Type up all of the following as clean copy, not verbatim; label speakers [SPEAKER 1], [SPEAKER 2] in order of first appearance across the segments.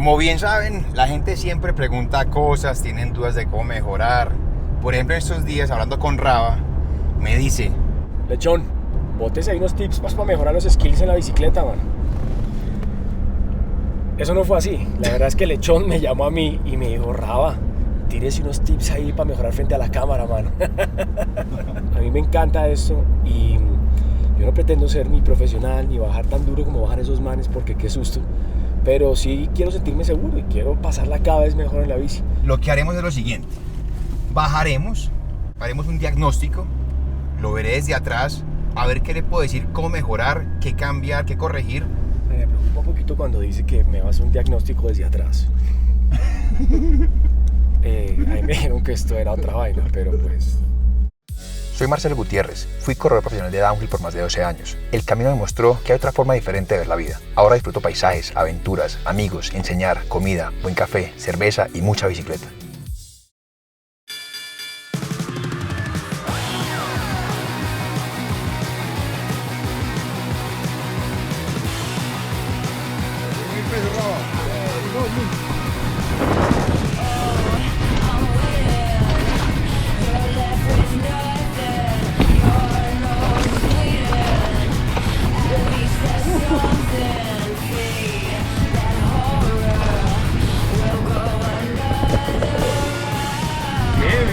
[SPEAKER 1] Como bien saben, la gente siempre pregunta cosas, tienen dudas de cómo mejorar. Por ejemplo, en estos días, hablando con Raba, me dice:
[SPEAKER 2] Lechón, bótese ahí unos tips más para mejorar los skills en la bicicleta, man. Eso no fue así. La verdad es que Lechón me llamó a mí y me dijo: Raba, tírese unos tips ahí para mejorar frente a la cámara, mano. A mí me encanta esto y yo no pretendo ser ni profesional ni bajar tan duro como bajan esos manes, porque qué susto. Pero sí quiero sentirme seguro y quiero pasarla cada vez mejor en la bici.
[SPEAKER 1] Lo que haremos es lo siguiente: bajaremos, haremos un diagnóstico, lo veré desde atrás, a ver qué le puedo decir, cómo mejorar, qué cambiar, qué corregir.
[SPEAKER 2] Me preocupa un poquito cuando dice que me va a hacer un diagnóstico desde atrás. A mí me dijeron que esto era otra vaina, pero pues...
[SPEAKER 1] Soy Marcelo Gutiérrez, fui corredor profesional de downhill por más de 12 años. El camino me mostró que hay otra forma diferente de ver la vida. Ahora disfruto paisajes, aventuras, amigos, enseñar, comida, buen café, cerveza y mucha bicicleta.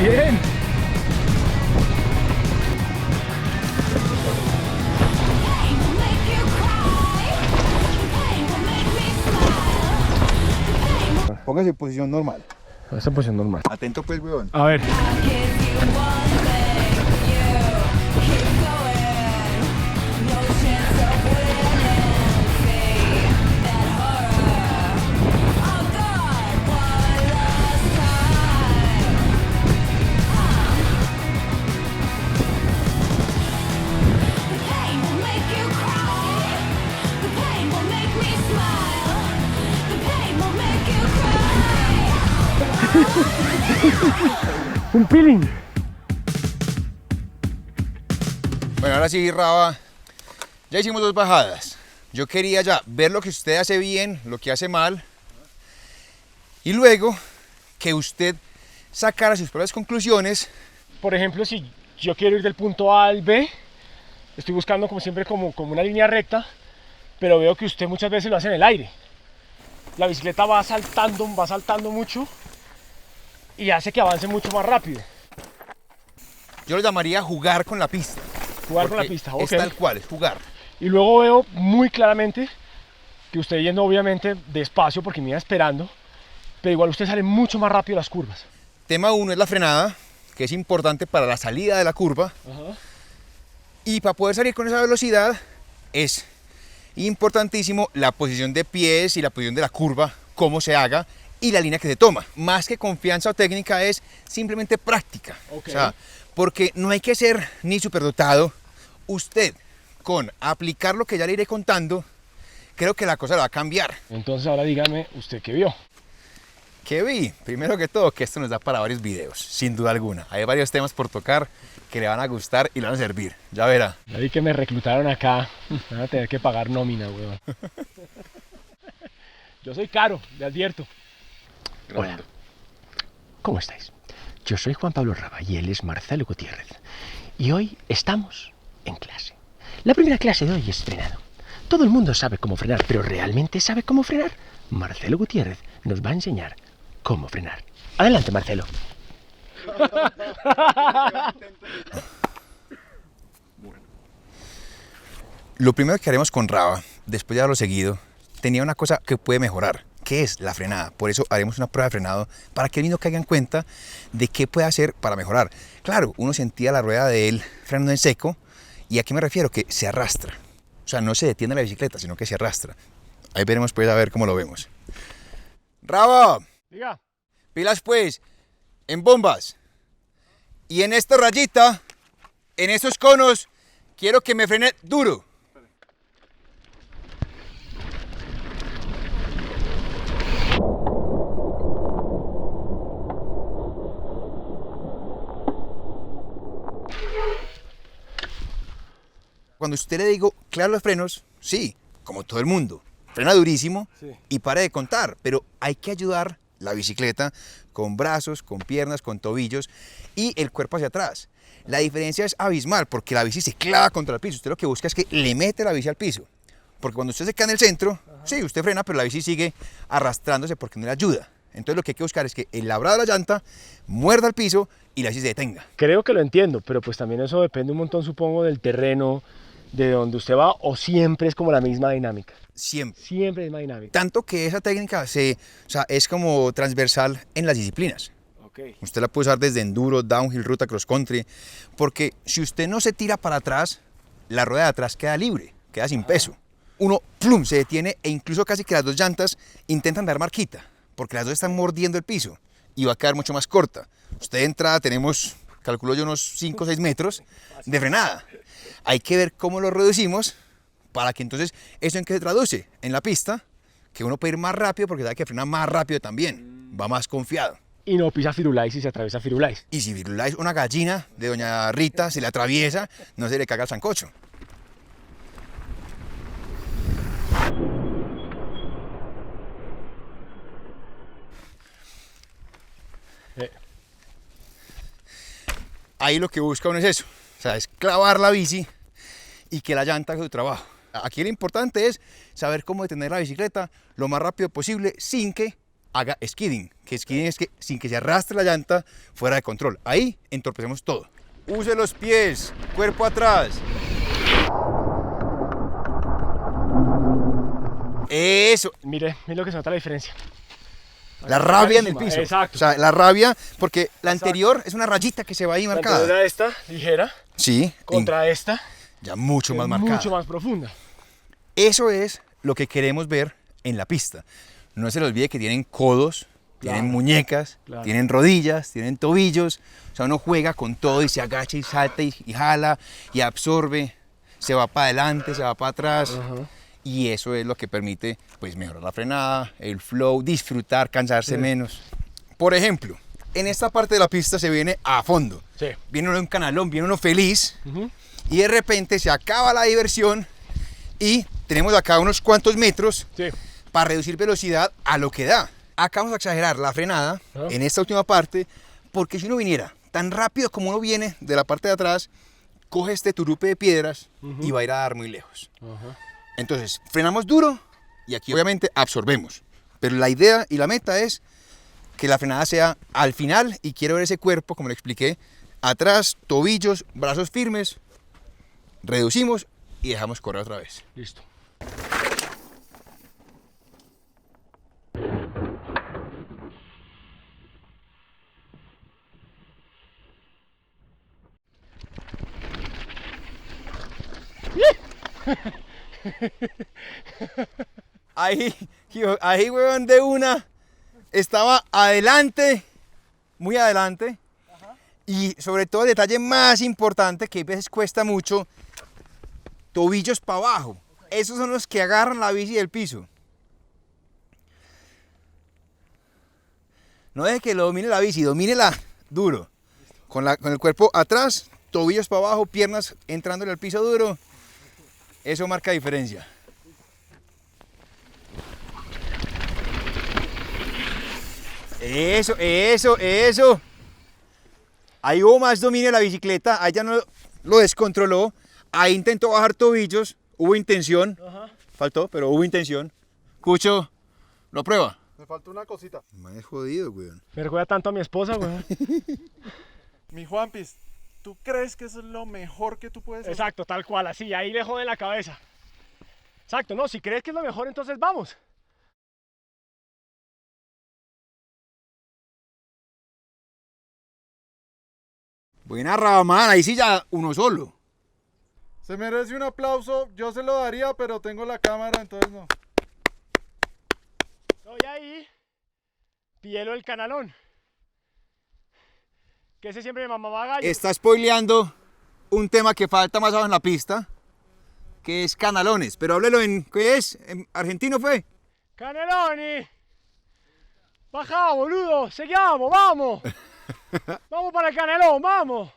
[SPEAKER 2] ¡Bien!
[SPEAKER 3] Póngase en posición normal.
[SPEAKER 2] Esta posición normal.
[SPEAKER 3] Atento pues, weón.
[SPEAKER 2] A ver. Un peeling.
[SPEAKER 1] Bueno, ahora sí, Raba, ya hicimos 2 bajadas. Yo quería ya ver lo que usted hace bien, lo que hace mal, y luego que usted sacara sus propias conclusiones.
[SPEAKER 2] Por ejemplo, si yo quiero ir del punto A al B, estoy buscando como siempre como una línea recta, pero veo que usted muchas veces lo hace en el aire. La bicicleta va saltando mucho y hace que avance mucho más rápido.
[SPEAKER 1] Yo lo llamaría jugar con la pista.
[SPEAKER 2] Jugar con la pista, ok.
[SPEAKER 1] Es tal cual, es jugar.
[SPEAKER 2] Y luego veo muy claramente que usted yendo obviamente despacio porque me iba esperando, pero igual usted sale mucho más rápido las curvas.
[SPEAKER 1] Tema 1 es la frenada, que es importante para la salida de la curva.
[SPEAKER 2] Ajá.
[SPEAKER 1] Y para poder salir con esa velocidad es importantísimo la posición de pies y la posición de la curva, cómo se haga y la línea que se toma. Más que confianza o técnica es simplemente práctica.
[SPEAKER 2] Okay.
[SPEAKER 1] O sea, porque no hay que ser ni superdotado. Usted, con aplicar lo que ya le iré contando, creo que la cosa la va a cambiar.
[SPEAKER 2] Entonces ahora dígame, ¿usted qué vio?
[SPEAKER 1] ¿Qué vi? Primero que todo, que esto nos da para varios videos, sin duda alguna. Hay varios temas por tocar que le van a gustar y le van a servir. Ya verá.
[SPEAKER 2] Ya vi que me reclutaron acá. Van a tener que pagar nómina, weón. Yo soy caro, le advierto.
[SPEAKER 4] Hola, ¿cómo estáis? Yo soy Juan Pablo Raba y él es Marcelo Gutiérrez. Y hoy estamos en clase. La primera clase de hoy es frenado. Todo el mundo sabe cómo frenar, pero ¿realmente sabe cómo frenar? Marcelo Gutiérrez nos va a enseñar cómo frenar. Adelante, Marcelo.
[SPEAKER 1] Lo primero que haremos con Raba, después de haberlo seguido, tenía una cosa que puede mejorar, que es la frenada. Por eso haremos una prueba de frenado para que el niño caiga en cuenta de qué puede hacer para mejorar. Claro, uno sentía la rueda de él frenando en seco, y a qué me refiero, que se arrastra. O sea, no se detiene la bicicleta, sino que se arrastra. Ahí veremos pues a ver cómo lo vemos. Raba,
[SPEAKER 2] Diga.
[SPEAKER 1] pilas pues, en bombas. Y en esta rayita, en esos conos, quiero que me frene duro. Cuando usted le digo, claro los frenos, sí, como todo el mundo. frena durísimo
[SPEAKER 2] Sí.
[SPEAKER 1] y pare de contar, pero hay que ayudar la bicicleta con brazos, con piernas, con tobillos y el cuerpo hacia atrás. La diferencia es abismal porque la bici se clava contra el piso. Usted lo que busca es que le mete la bici al piso. Porque cuando usted se cae en el centro, sí, usted frena, pero la bici sigue arrastrándose porque no le ayuda. Entonces lo que hay que buscar es que el labrado de la llanta muerda el piso y la bici se detenga.
[SPEAKER 2] Creo que lo entiendo, pero pues también eso depende un montón, supongo, del terreno, de donde usted va, o siempre es como la misma dinámica.
[SPEAKER 1] Siempre.
[SPEAKER 2] Siempre es la misma dinámica.
[SPEAKER 1] Tanto que esa técnica es como transversal en las disciplinas.
[SPEAKER 2] Okay.
[SPEAKER 1] Usted la puede usar desde enduro, downhill, ruta, cross country, porque si usted no se tira para atrás, la rueda de atrás queda libre, queda sin peso. Uno, plum, se detiene e incluso casi que las dos llantas intentan dar marquita, porque las dos están mordiendo el piso y va a quedar mucho más corta. Usted de entrada tenemos, calculo yo, unos 5 o 6 metros de frenada. Hay que ver cómo lo reducimos para que entonces, ¿eso en qué se traduce? En la pista, que uno puede ir más rápido porque sabe que frena más rápido también, va más confiado.
[SPEAKER 2] Y no pisa Firulais y se atraviesa Firulais.
[SPEAKER 1] Y si Firulais, una gallina de doña Rita, se le atraviesa, no se le caga el sancocho. Ahí lo que busca uno es eso, o sea, es clavar la bici y que la llanta haga su trabajo. Aquí lo importante es saber cómo detener la bicicleta lo más rápido posible sin que haga skidding, que skidding es que sin que se arrastre la llanta fuera de control. Ahí entorpecemos todo. Use los pies, cuerpo atrás. Eso.
[SPEAKER 2] Mire lo que se nota la diferencia.
[SPEAKER 1] La rabia en el piso.
[SPEAKER 2] Exacto.
[SPEAKER 1] O sea, la rabia, porque la anterior es una rayita que se va ahí marcada.
[SPEAKER 2] Era esta, ligera,
[SPEAKER 1] Sí.
[SPEAKER 2] contra esta,
[SPEAKER 1] Ya mucho más
[SPEAKER 2] es
[SPEAKER 1] marcada.
[SPEAKER 2] mucho más profunda.
[SPEAKER 1] Eso es lo que queremos ver en la pista. No se les olvide que tienen codos, tienen
[SPEAKER 2] Claro.
[SPEAKER 1] muñecas,
[SPEAKER 2] Claro.
[SPEAKER 1] tienen rodillas, tienen tobillos. O sea, uno juega con todo y se agacha y salta y jala y absorbe. Se va para adelante, se va para atrás. Y eso es lo que permite pues, mejorar la frenada, el flow, disfrutar, cansarse menos. Por ejemplo, en esta parte de la pista se viene a fondo.
[SPEAKER 2] Sí.
[SPEAKER 1] Viene uno de un canalón, viene uno feliz. Y de repente se acaba la diversión y tenemos acá unos cuantos metros
[SPEAKER 2] Sí.
[SPEAKER 1] para reducir velocidad a lo que da. Acá vamos a exagerar la frenada en esta última parte, porque si uno viniera tan rápido como uno viene de la parte de atrás, coge este turupe de piedras y va a ir a dar muy lejos. Entonces, frenamos duro y aquí obviamente absorbemos. Pero la idea y la meta es que la frenada sea al final y quiero ver ese cuerpo, como le expliqué, atrás, tobillos, brazos firmes, reducimos y dejamos correr otra vez.
[SPEAKER 2] Listo.
[SPEAKER 1] Ahí, weón, de una, estaba adelante, muy adelante. Y sobre todo el detalle más importante que a veces cuesta mucho, tobillos para abajo. Esos son los que agarran la bici del piso. No deje que lo domine la bici, domínela duro. Con el cuerpo atrás, tobillos para abajo, piernas entrándole al piso duro. Eso marca diferencia. Eso. Ahí hubo más dominio de la bicicleta, ahí ya no lo descontroló. Ahí intentó bajar tobillos, hubo intención. Faltó, pero hubo intención. Cucho, ¿lo prueba?
[SPEAKER 3] Me falta una cosita.
[SPEAKER 1] Me he jodido, weón.
[SPEAKER 2] Me recuerda tanto a mi esposa, güey.
[SPEAKER 3] Mi Juanpis, ¿tú crees que eso es lo mejor que tú puedes hacer?
[SPEAKER 2] Exacto, tal cual, así, ahí le jode la cabeza. Exacto, no, si crees que es lo mejor, entonces vamos.
[SPEAKER 1] Buena Rabamán, ahí sí ya uno solo.
[SPEAKER 3] Se merece un aplauso, yo se lo daría, pero tengo la cámara, entonces no.
[SPEAKER 2] Estoy ahí, pielo el canalón. Que ese siempre me mamaba gallo.
[SPEAKER 1] Está spoileando un tema que falta más abajo en la pista, que es canalones. Pero háblelo en, ¿qué es? ¿En argentino fue?
[SPEAKER 2] ¡Caneloni! ¡Bajá, boludo! ¡Seguimos, vamos! ¡Vamos para el canelón, vamos!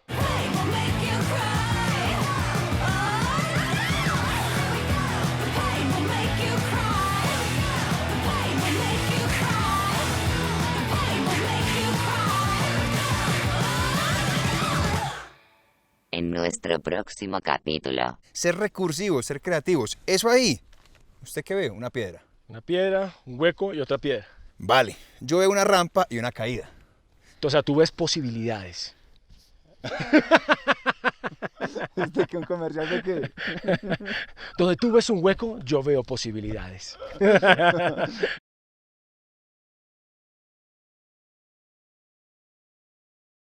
[SPEAKER 5] nuestro próximo capítulo.
[SPEAKER 1] Ser recursivos, ser creativos. Eso ahí. ¿Usted qué ve? Una piedra.
[SPEAKER 2] Una piedra, un hueco y otra piedra.
[SPEAKER 1] Vale, yo veo una rampa y una caída.
[SPEAKER 2] O sea, tú ves posibilidades.
[SPEAKER 1] ¿Este qué un comercial de qué?
[SPEAKER 2] Donde tú ves un hueco, yo veo posibilidades.